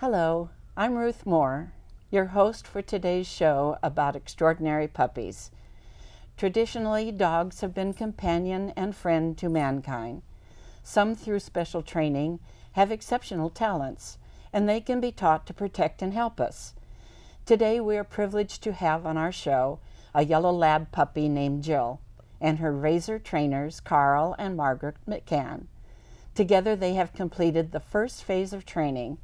Hello, I'm Ruth Moore, your host for today's show about extraordinary puppies. Traditionally, dogs have been companion and friend to mankind. Some, through special training, have exceptional talents, and they can be taught to protect and help us. Today, we are privileged to have on our show a yellow lab puppy named Jill and her razor trainers, Carl and Margaret McCann. Together, they have completed the first phase of training.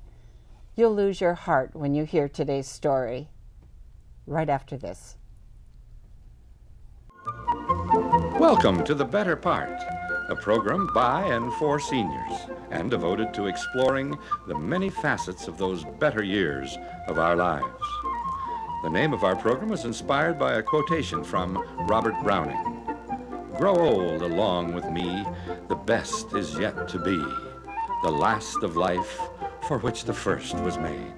You'll lose your heart when you hear today's story. Right after this. Welcome to The Better Part, a program by and for seniors and devoted to exploring the many facets of those better years of our lives. The name of our program is inspired by a quotation from Robert Browning. Grow old along with me, the best is yet to be, the last of life for which the first was made.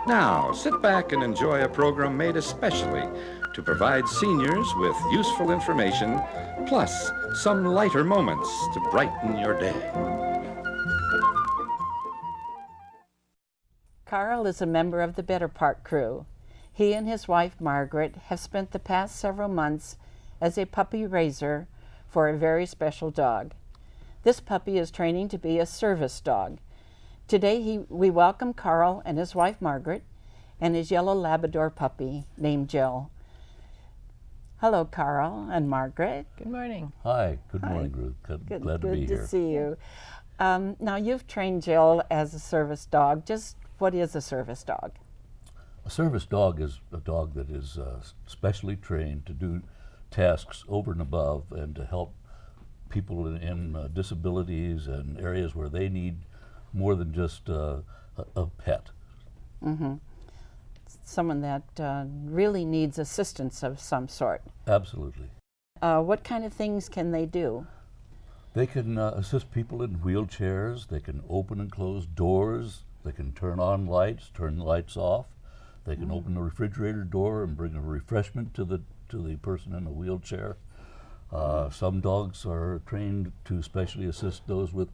Now, sit back and enjoy a program made especially to provide seniors with useful information, plus some lighter moments to brighten your day. Carl is a member of the Better Part crew. He and his wife, Margaret, have spent the past several months as a puppy raiser for a very special dog. This puppy is training to be a service dog. Today we welcome Carl and his wife Margaret and his yellow Labrador puppy named Jill. Hello, Carl and Margaret. Good morning. Hi, good morning, Ruth. Glad to be here. Good to see you. Now, you've trained Jill as a service dog. Just what is a service dog? A service dog is a dog that is specially trained to do tasks over and above and to help people in disabilities and areas where they need more than just a pet. Mm-hmm. Someone that really needs assistance of some sort. Absolutely. What kind of things can they do? They can assist people in wheelchairs. They can open and close doors. They can turn on lights, turn lights off. They can open the refrigerator door and bring a refreshment to the person in a wheelchair. Some dogs are trained to specially assist those with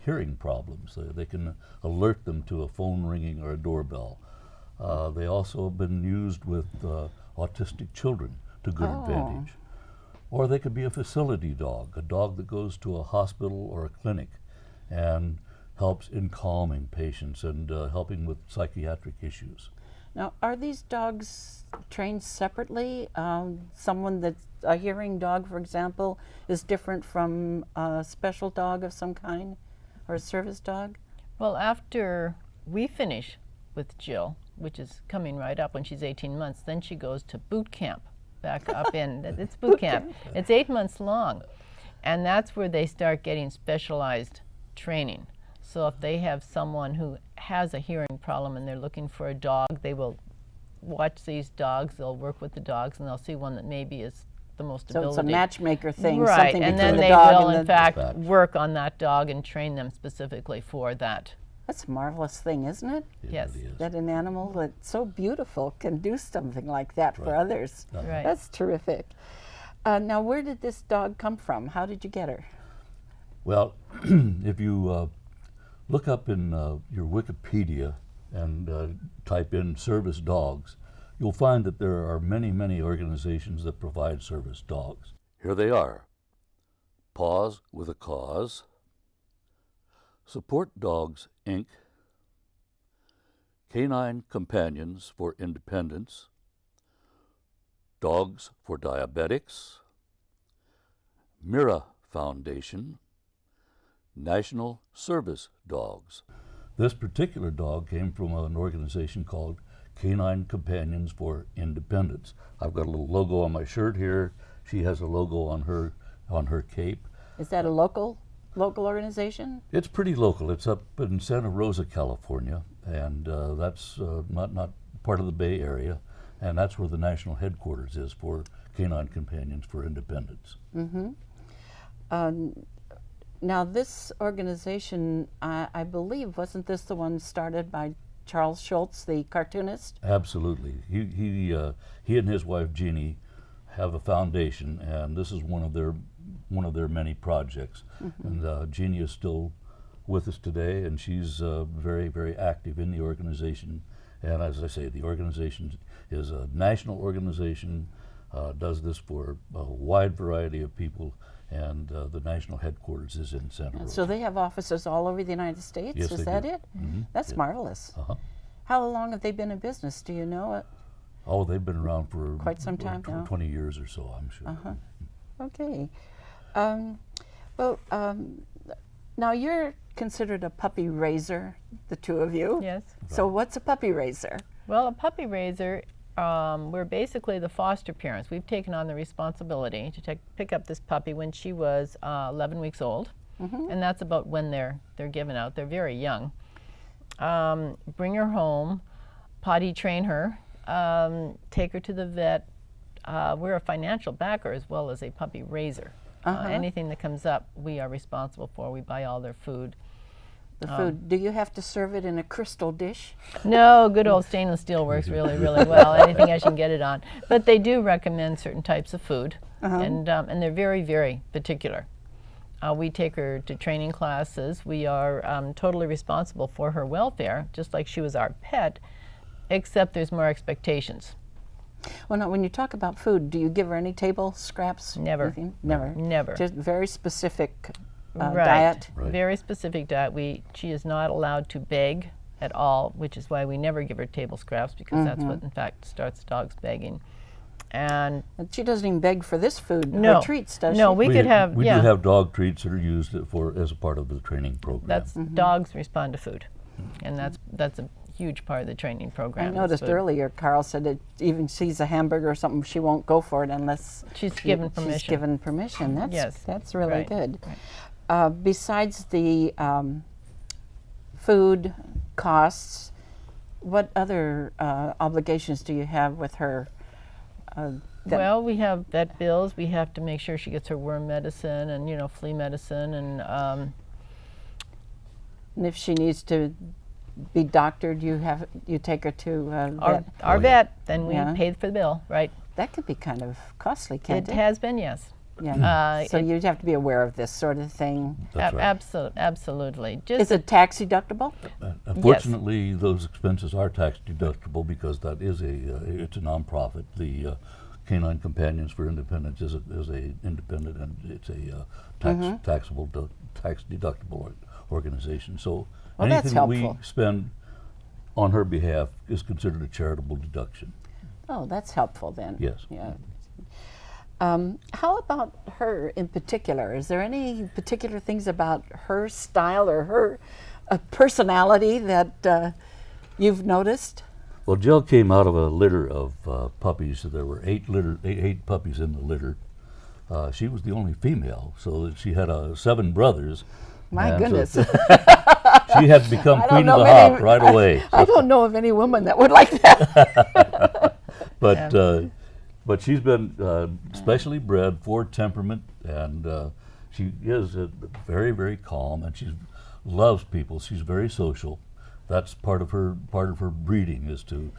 hearing problems. They can alert them to a phone ringing or a doorbell. They also have been used with autistic children to good advantage. Or they could be a facility dog, a dog that goes to a hospital or a clinic and helps in calming patients and helping with psychiatric issues. Now, are these dogs trained separately? Someone that's a hearing dog, for example, is different from a special dog of some kind or a service dog? Well, after we finish with Jill, which is coming right up when she's 18 months, then she goes to boot camp back up in, it's boot camp. It's 8 months long. And that's where they start getting specialized training. So if they have someone who has a hearing problem and they're looking for a dog, they will watch these dogs, they'll work with the dogs, and they'll see one that maybe is the most ability. So it's a matchmaker thing, right, something and between then the they dog will and in fact work on that dog and train them specifically for that. That's a marvelous thing, isn't it? Yes. Really is. That an animal that's so beautiful can do something like that for others. Right. That's terrific. Now, where did this dog come from? How did you get her? Well, if you look up in your Wikipedia and type in service dogs, you'll find that there are many, many organizations that provide service dogs. Here they are. Paws with a Cause, Support Dogs, Inc., Canine Companions for Independence, Dogs for Diabetics, Mira Foundation, National Service Dogs. This particular dog came from an organization called Canine Companions for Independence. I've got a little logo on my shirt here. She has a logo on her cape. Is that a local organization? It's pretty local. It's up in Santa Rosa, California, and that's not part of the Bay Area, and that's where the national headquarters is for Canine Companions for Independence. Mm-hmm. Now, this organization, I believe, wasn't this the one started by Charles Schulz, the cartoonist? Absolutely. He and his wife Jeannie have a foundation, and this is one of their many projects. And Jeannie is still with us today, and she's very, very active in the organization. And as I say, the organization is a national organization, does this for a wide variety of people, and the national headquarters is in Santa Rosa. So they have offices all over the United States? Yes, is they that do. it? That's marvelous. How long have they been in business? Do you know? Oh, they've been around for Quite some time now? 20 years or so, I'm sure. Okay. Now you're considered a puppy raiser, the two of you. Yes. So what's a puppy raiser? Well, a puppy raiser, we're basically the foster parents. We've taken on the responsibility to pick up this puppy when she was 11 weeks old, and that's about when they're given out. They're very young. Bring her home, potty train her, take her to the vet. We're a financial backer as well as a puppy raiser. Anything that comes up, we are responsible for. We buy all their food. The food, do you have to serve it in a crystal dish? No, good old stainless steel works really, really well. Anything I can get it on. But they do recommend certain types of food, and they're very, very particular. We take her to training classes. We are totally responsible for her welfare, just like she was our pet, except there's more expectations. Well, now, when you talk about food, do you give her any table scraps? Never. Anything? Never. Never. Just very specific Right. diet. Right. Very specific diet. She is not allowed to beg at all, which is why we never give her table scraps, because that's what, in fact, starts dogs begging. And She doesn't even beg for this food, no, her treats, does no, she? we could have, We yeah. do have dog treats that are used as a part of the training program. That's dogs respond to food, and that's a huge part of the training I program. is noticed food. earlier, Carl said that even sees a hamburger or something, she won't go for it unless She's given she's permission. given permission. That's, Yes. that's really Right. good. Besides the food costs, what other obligations do you have with her? Well, we have vet bills. We have to make sure she gets her worm medicine and flea medicine, and And if she needs to be doctored, you take her to vet. our vet. Then we Yeah. pay for the bill, right? That could be kind of costly, can't It it? has been, yes. Yeah. So you'd have to be aware of this sort of thing. That's right. Absolutely. Is it tax deductible? Unfortunately, those expenses are tax deductible because that is it's a nonprofit. The Canine Companions for Independence is a independent, and it's a tax deductible organization. So Well, that's anything we helpful. spend on her behalf is considered a charitable deduction. Oh, that's helpful then. Yes. Yeah. How about her in particular? Is there any particular things about her style or her personality that you've noticed? Well, Jill came out of a litter of puppies. There were eight puppies in the litter. She was the only female, so that she had 7 brothers. My and so goodness. she had become I queen don't of the know hop many- right away. I don't know of any woman that would like that. But she's been specially bred for temperament, and she is very, very calm, and she loves people. She's very social. That's part of her breeding, is to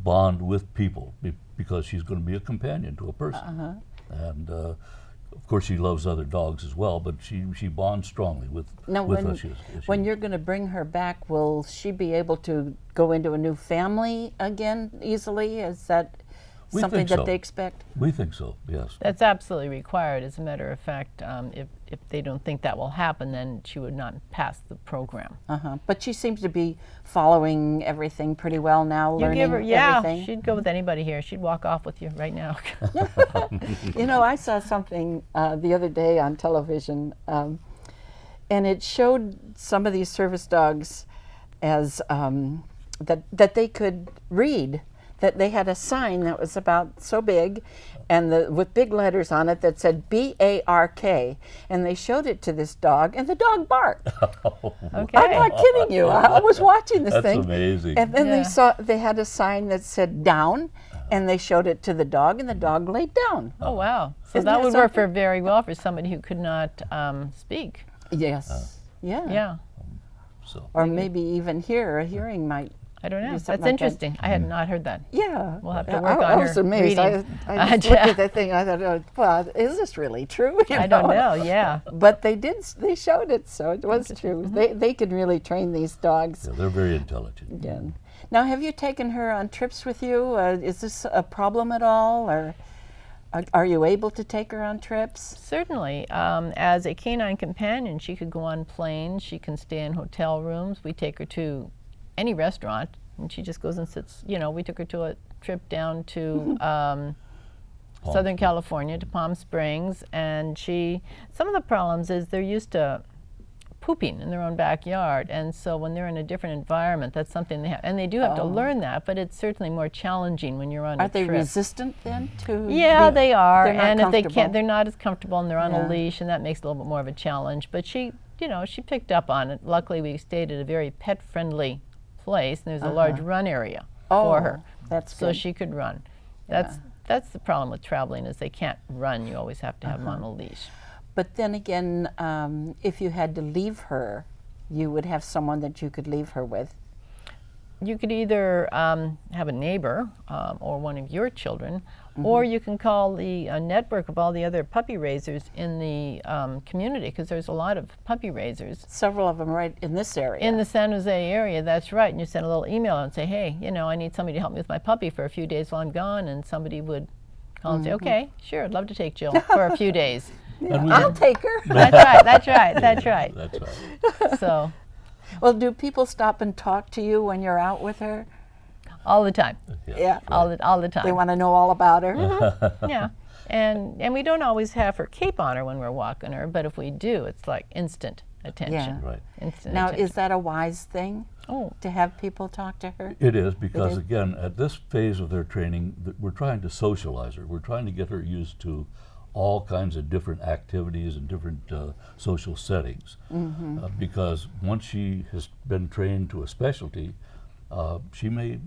bond with people because she's going to be a companion to a person. And of course, she loves other dogs as well, but she bonds strongly with Now, us. when you're going to bring her back, will she be able to go into a new family again easily? Is that We something think that so. they expect? We think so, yes. That's absolutely required. As a matter of fact, if they don't think that will happen, then she would not pass the program. But she seems to be following everything pretty well now, You learning give her, yeah, everything. she'd go with anybody here. She'd walk off with you right now. I saw something the other day on television, and it showed some of these service dogs as that they could read. That they had a sign that was about so big, and with big letters on it that said B-A-R-K, and they showed it to this dog, and the dog barked. Okay. I'm not kidding you. I was watching this That's thing. amazing. And then Yeah. they had a sign that said down, and they showed it to the dog, and the dog laid down. Oh, wow. So Isn't that that would work something? very well for somebody who could not speak. Yes. Yeah. Yeah. So Or maybe even hear. A hearing might I don't know. Do That's something like that. interesting. I had not heard that. Yeah. We'll have to work on I was her amazed. reading. I just looked at that thing. I thought, oh, well, is this really true? You I don't know, yeah. But they showed it, so it was true. They can really train these dogs. Yeah, they're very intelligent. Yeah. Now, have you taken her on trips with you? Is this a problem at all, or are you able to take her on trips? Certainly. As a canine companion, she could go on planes. She can stay in hotel rooms. We take her to any restaurant, and she just goes and sits. We took her to a trip down to Southern California, to Palm Springs, and some of the problems is they're used to pooping in their own backyard, and so when they're in a different environment, that's something they have, and they do have to learn that, but it's certainly more challenging when you're on a Are they trip. resistant then to? Yeah, they are, they're not and if they comfortable. can't, they're not as comfortable, and they're on Yeah. a leash, and that makes it a little bit more of a challenge, but she picked up on it. Luckily, we stayed at a very pet-friendly place, and there's a large run area for her, that's so good. she could run. Yeah. That's the problem with traveling, is they can't run. You always have to have them on a leash. But then again, if you had to leave her, you would have someone that you could leave her with. You could either have a neighbor or one of your children, or you can call the network of all the other puppy raisers in the community, because there's a lot of puppy raisers. Several of them right in this area. In the San Jose area, that's right. And you send a little email and say, hey, I need somebody to help me with my puppy for a few days while I'm gone, and somebody would call and say, okay, sure, I'd love to take Jill for a few days. I'll take her. That's right, that's right, that's right. That's right. So, Well, do people stop and talk to you when you're out with her? all the time, Yeah. all the time. They want to know all about her. Yeah, and we don't always have her cape on her when we're walking her, but if we do, it's like instant attention. Yeah. Right. Instant Now, attention. is that a wise thing Oh, to have people talk to her? It is, because is? again, at this phase of their training, we're trying to socialize her. We're trying to get her used to all kinds of different activities and different social settings. Because once she has been trained to a specialty, she may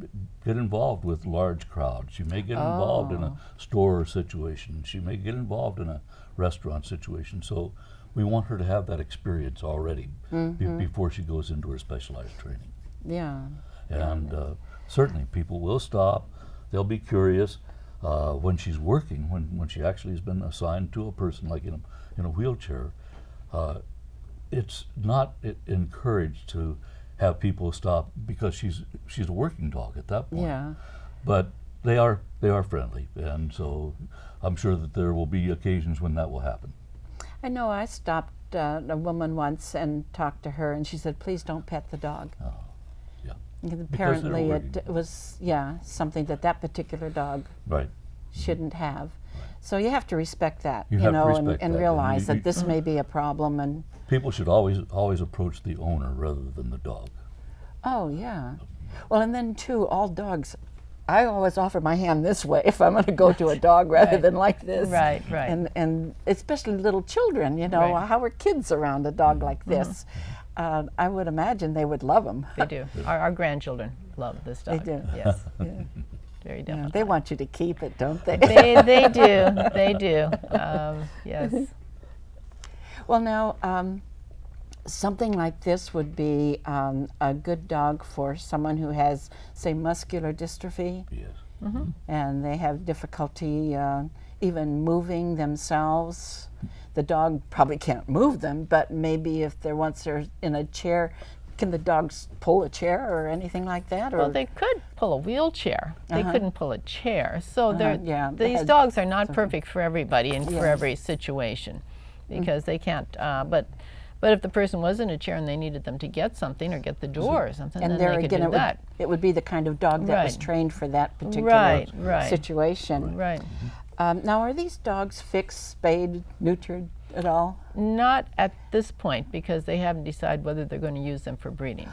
get involved with large crowds. She may get involved in a store situation. She may get involved in a restaurant situation. So we want her to have that experience already before she goes into her specialized training. Yeah. And certainly people will stop. They'll be curious. When she's working, when she actually has been assigned to a person like in a wheelchair, it's not encouraged to have people stop, because she's a working dog at that point. Yeah. But they are friendly, and so I'm sure that there will be occasions when that will happen. I know I stopped a woman once and talked to her, and she said, please don't pet the dog. Yeah. Because Because they're apparently working it was, something that particular dog Right. shouldn't have. So you have to respect that, You have to respect and that, and realize you- that this may be a problem. And People should always approach the owner rather than the dog. oh yeah, well, and then too, all dogs. I always offer my hand this way if I'm going to go to a dog rather Right. than like this. Right, right. And especially little children, Right. how are kids around a dog like this? I would imagine they would love them. they do. Our grandchildren love this dog. do. Yes, Yeah. very Yeah, definitely. they want you to keep it, don't they? They do. They do. Yes. Well, now, something like this would be a good dog for someone who has, say, muscular dystrophy, Yes. and they have difficulty even moving themselves. The dog probably can't move them, but maybe if once they're in a chair, can the dogs pull a chair or anything like that? Or Well, they could pull a wheelchair. They couldn't pull a chair. So yeah, they these had dogs are not perfect for everybody and for Yes. every situation, because they can't. But if the person was in a chair and they needed them to get something or get the door or something, and then there they could again, do that. it would be the kind of dog that was Right. trained for that particular Right. situation. Right. Now, are these dogs fixed, spayed, neutered at all? Not at this point, because they haven't decided whether they're going to use them for breeding.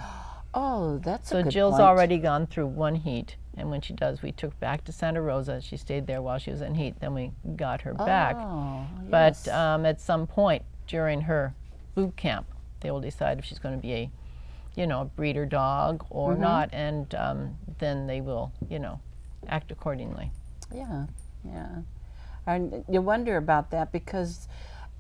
Oh, that's So a good Jill's point. already gone through one heat, and when she does, we took her back to Santa Rosa. She stayed there while she was in heat. Then we got her back. Oh, But yes. at some point during her boot camp, they will decide if she's going to be a breeder dog or Mm-hmm. not, and then they will, act accordingly. Yeah, yeah. And you wonder about that because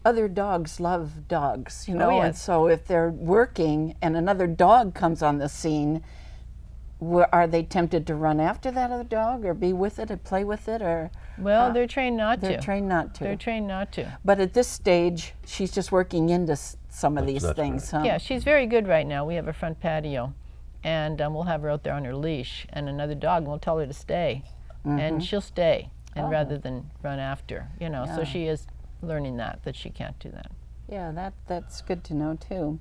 other dogs love dogs, and yes. so if they're working and another dog comes on the scene, are they tempted to run after that other dog or be with it and play with it, or? Well, they're trained not to. They're trained not to. They're trained not to. But at this stage, she's just working into some of these That's things, right. huh? Yeah, she's very good right now. We have a front patio, and we'll have her out there on her leash, and another dog, and we'll tell her to stay, and she'll stay, and rather than run after, you know. So Yeah. she is learning that she can't do that. Yeah, that's good to know too.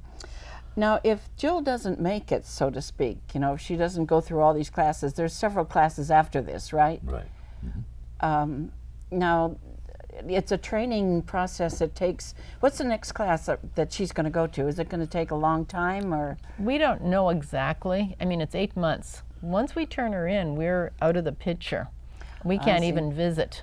Now, if Jill doesn't make it, so to speak, you know, if she doesn't go through all these classes, there's several classes after this, right? Right. Now, it's a training process. It takes, what's the next class that she's going to go to? Is it going to take a long time, or? We don't know exactly. I mean, it's 8 months. Once we turn her in, we're out of the picture. We can't see. even visit.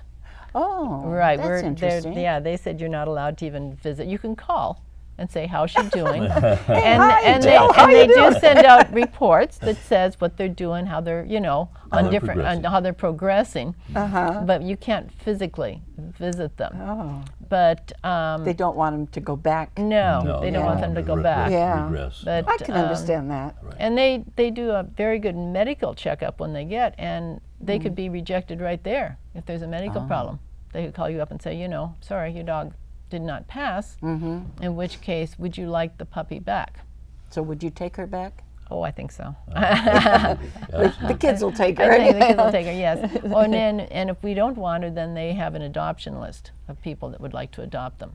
Oh, Right. that's interesting. Yeah, they said you're not allowed to even visit. You can call and say, how's she doing? hi, and Jill, how they you doing? do send out reports that says what they're doing, how they're, you know, How on they're different, progressing. how they're progressing. Uh-huh. But you can't physically visit them. Oh, But they don't want them to go back. no, they don't want them to go back. Yeah. Regress. But, I can understand that. And they do a very good medical checkup when they get, and they could be rejected right there if there's a medical problem. They could call you up and say, you know, sorry, your dog did not pass, in which case, would you like the puppy back? So would you take her back? Oh, I think so. The kids will take her. I think the kids will take her, yes. Oh, and if we don't want her, then they have an adoption list of people that would like to adopt them.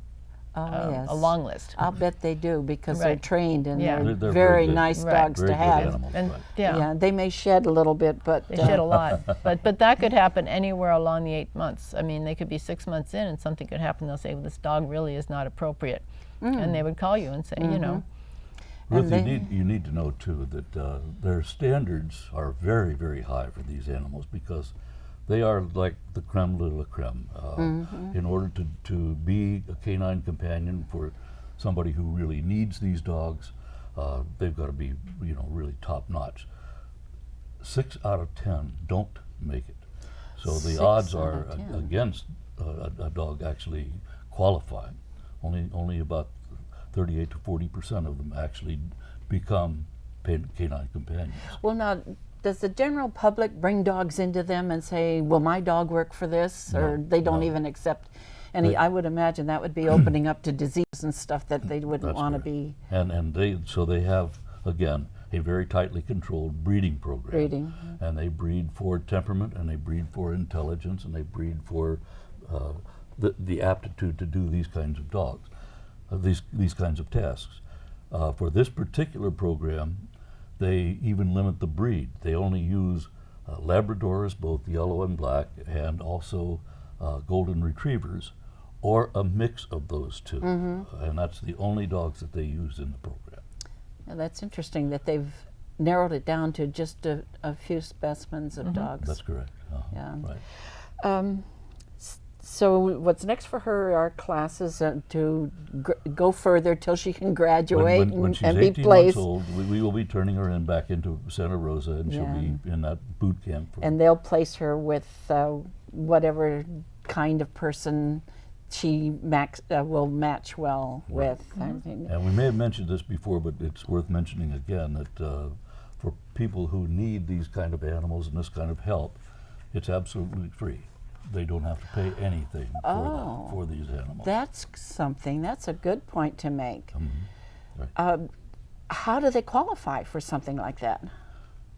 Oh, yes. A long list. I'll bet they do, because they're Right. trained and Yeah. they're, They're very very good. nice Right. dogs Very to good have. animals, And right. yeah, They may shed a little bit, but they shed a lot. But that could happen anywhere along the 8 months. I mean, they could be 6 months in and something could happen. They'll say, well, this dog really is not appropriate. And they would call you and say, you know, Ruth, And you need to know too that their standards are very, very high for these animals, because they are like the creme de la creme. In order to be a canine companion for somebody who really needs these dogs, they've got to be, you know, really top notch. 6 out of 10 don't make it. So the 6 odds out are of 10. against a dog actually qualifying. Only about 38 to 40% of them actually become canine companions. well, now, does the general public bring dogs into them and say, will my dog work for this? Or they don't even accept any? I would imagine that would be opening up to disease and stuff that they wouldn't That's want to correct. be And they have, again, a very tightly controlled breeding program. breeding. And they breed for temperament, and they breed for intelligence, and they breed for the aptitude to do these kinds of dogs, these kinds of tasks. For this particular program, they even limit the breed. They only use Labradors, both yellow and black, and also golden retrievers, or a mix of those two. And that's the only dogs that they use in the program. Yeah, that's interesting that they've narrowed it down to just a few specimens of dogs. That's correct. Yeah. Right. So what's next for her are classes to go further till she can graduate When she's and be 18 placed. months old, we will be turning her in back into Santa Rosa, and she'll Yeah. be in that boot camp. And they'll place her with whatever kind of person she will match well with. I think. And we may have mentioned this before, but it's worth mentioning again that for people who need these kind of animals and this kind of help, it's absolutely free. They don't have to pay anything for these animals. That's something. That's a good point to make. Right. How do they qualify for something like that?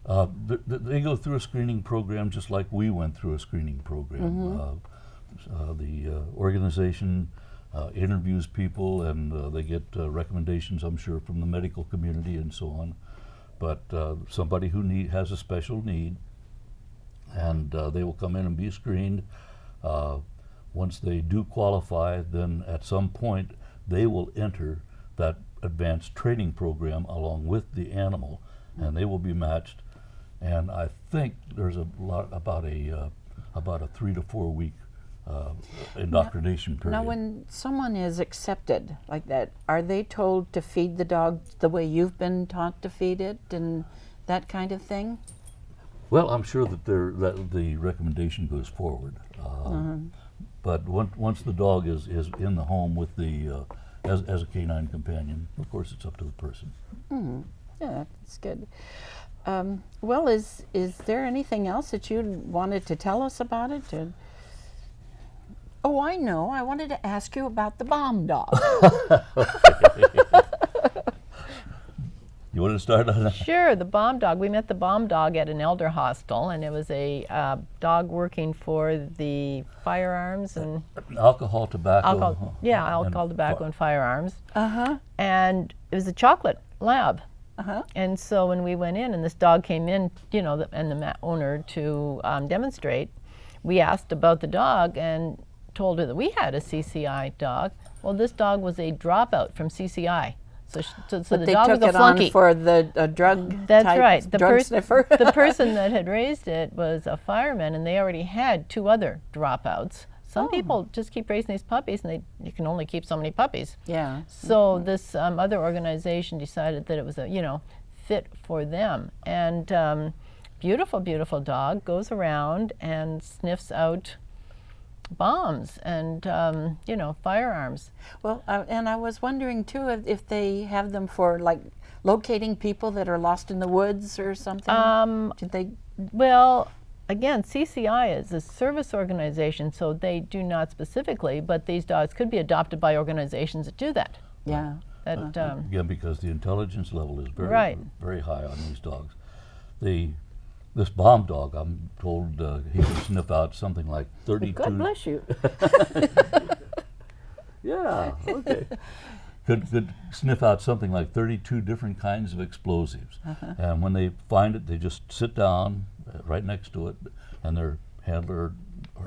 They go through a screening program just like we went through a screening program. The organization interviews people, and they get recommendations, I'm sure, from the medical community and so on. But somebody who has a special need, and they will come in and be screened. Once they do qualify, then at some point they will enter that advanced training program along with the animal, and they will be matched. And I think there's about a 3 to 4 week indoctrination period. Now, when someone is accepted like that, are they told to feed the dog the way you've been taught to feed it and that kind of thing? Well, I'm sure that the recommendation goes forward. But once the dog is in the home with the as a canine companion, of course it's up to the person. Yeah, that's good. Well, is there anything else that you wanted to tell us about it? Oh, I know. I wanted to ask you about the bomb dog. You want to start on that? Sure, the bomb dog. We met the bomb dog at an elder hostel, and it was a dog working for the firearms and Alcohol, tobacco. alcohol, tobacco, and firearms. Uh-huh. And it was a chocolate lab. Uh-huh. And so when we went in, and this dog came in, and the owner to demonstrate, we asked about the dog and told her that we had a CCI dog. Well, this dog was a dropout from CCI. So But the they dog took was a it flunky. on for the drug That's type right. drug sniffer. The person that had raised it was a fireman, and they already had 2 other dropouts. Some people just keep raising these puppies, and you can only keep so many puppies. Yeah. So this other organization decided that it was fit for them. And beautiful, beautiful dog goes around and sniffs out bombs and firearms. Well, and I was wondering too if they have them for like locating people that are lost in the woods or something. Did they? Well, again, CCI is a service organization, so they do not specifically, but these dogs could be adopted by organizations that do that. Yeah. Again, because the intelligence level is very, Right. very high on these dogs. This bomb dog, I'm told he can sniff out something like 32. God bless you. Yeah, okay. Could sniff out something like 32 different kinds of explosives. And when they find it, they just sit down right next to it, and their handler.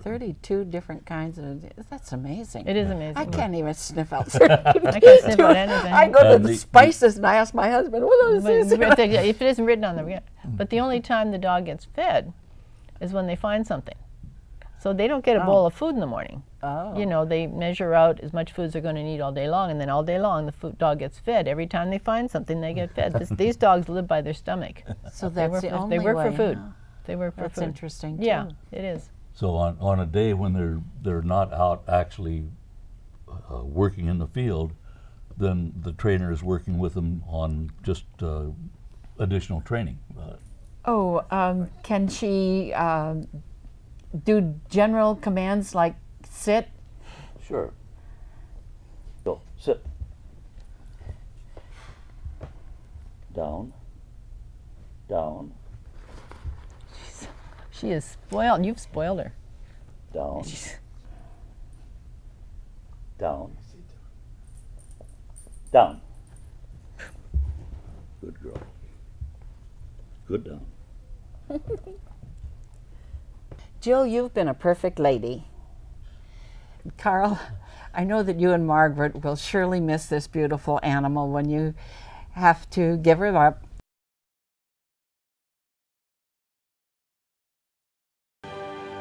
32 different kinds of. That's amazing. It is amazing. I can't even sniff out 32. I can't sniff out anything. I go to And the spices and I ask my husband, what is But this? if it isn't written on there, but the only time the dog gets fed is when they find something. So they don't get a bowl of food in the morning. Oh. They measure out as much food as they're going to need all day long, and then all day long the dog gets fed. Every time they find something, they get fed. These dogs live by their stomach. So that's the only They work way, for food. huh? They work for That's food. interesting too. Yeah, it is. So on a day when they're not out actually working in the field, then the trainer is working with them on just additional training. Can she do general commands like sit? Sure. Go, sit. Down. Down. She is spoiled. You've spoiled her. Down. Down. Down. Good girl. Good down. Jill, you've been a perfect lady. Carl, I know that you and Margaret will surely miss this beautiful animal when you have to give her up.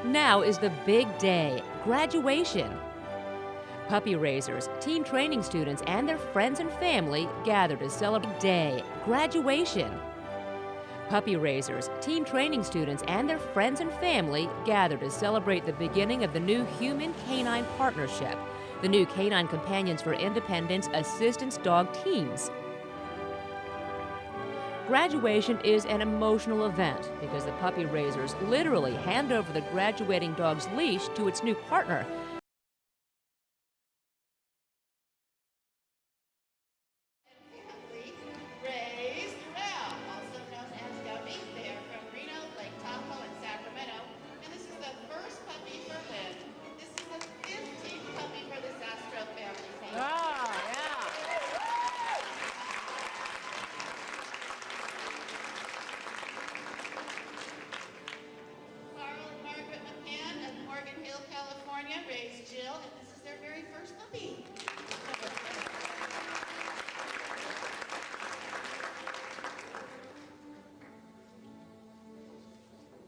Now is the big day, graduation. Puppy raisers, teen training students, and their friends and family gather to celebrate day, graduation. Puppy raisers, teen training students, and their friends and family gather to celebrate the beginning of the new human-canine partnership, the new Canine Companions for Independence Assistance Dog Teams. Graduation is an emotional event because the puppy raisers literally hand over the graduating dog's leash to its new partner. Raised well, also known as Gummy. They are from Reno, Lake Tahoe, and Sacramento. And this is the first puppy for Lynn. This is the 15th puppy for this Astro family. Carl and Margaret McCann of Morgan Hill, California, raised Jill, and this is their very first puppy.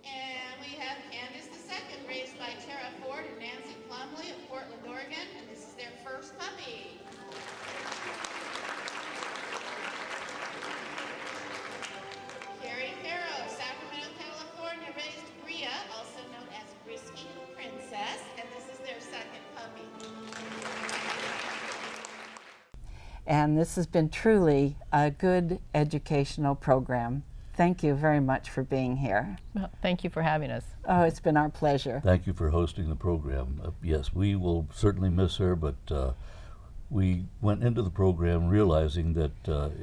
And we have Candace II, raised by Tara Ford and Nancy Plumley of Portland, Oregon, and this is their first puppy. Carrie Farrow, Sacramento, California, raised Bria, also known as Brisky Princess, and this is their second puppy. And this has been truly a good educational program. Thank you very much for being here. Well, thank you for having us. Oh, it's been our pleasure. Thank you for hosting the program. Yes, we will certainly miss her, but we went into the program realizing that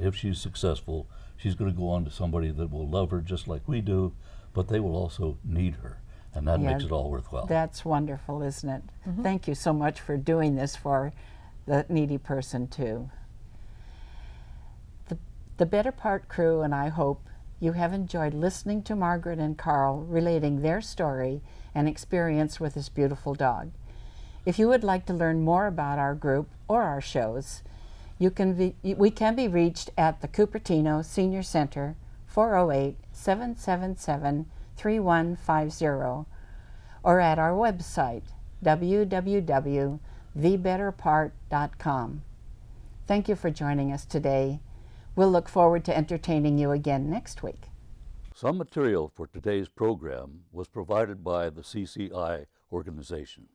if she's successful, she's going to go on to somebody that will love her just like we do, but they will also need her, and that makes it all worthwhile. That's wonderful, isn't it? Thank you so much for doing this for the needy person, too. The Better Part crew and I hope you have enjoyed listening to Margaret and Carl relating their story and experience with this beautiful dog. If you would like to learn more about our group or our shows, we can be reached at the Cupertino Senior Center, 408-777-3150, or at our website, www.thebetterpart.com. Thank you for joining us today. We'll look forward to entertaining you again next week. Some material for today's program was provided by the CCI organization.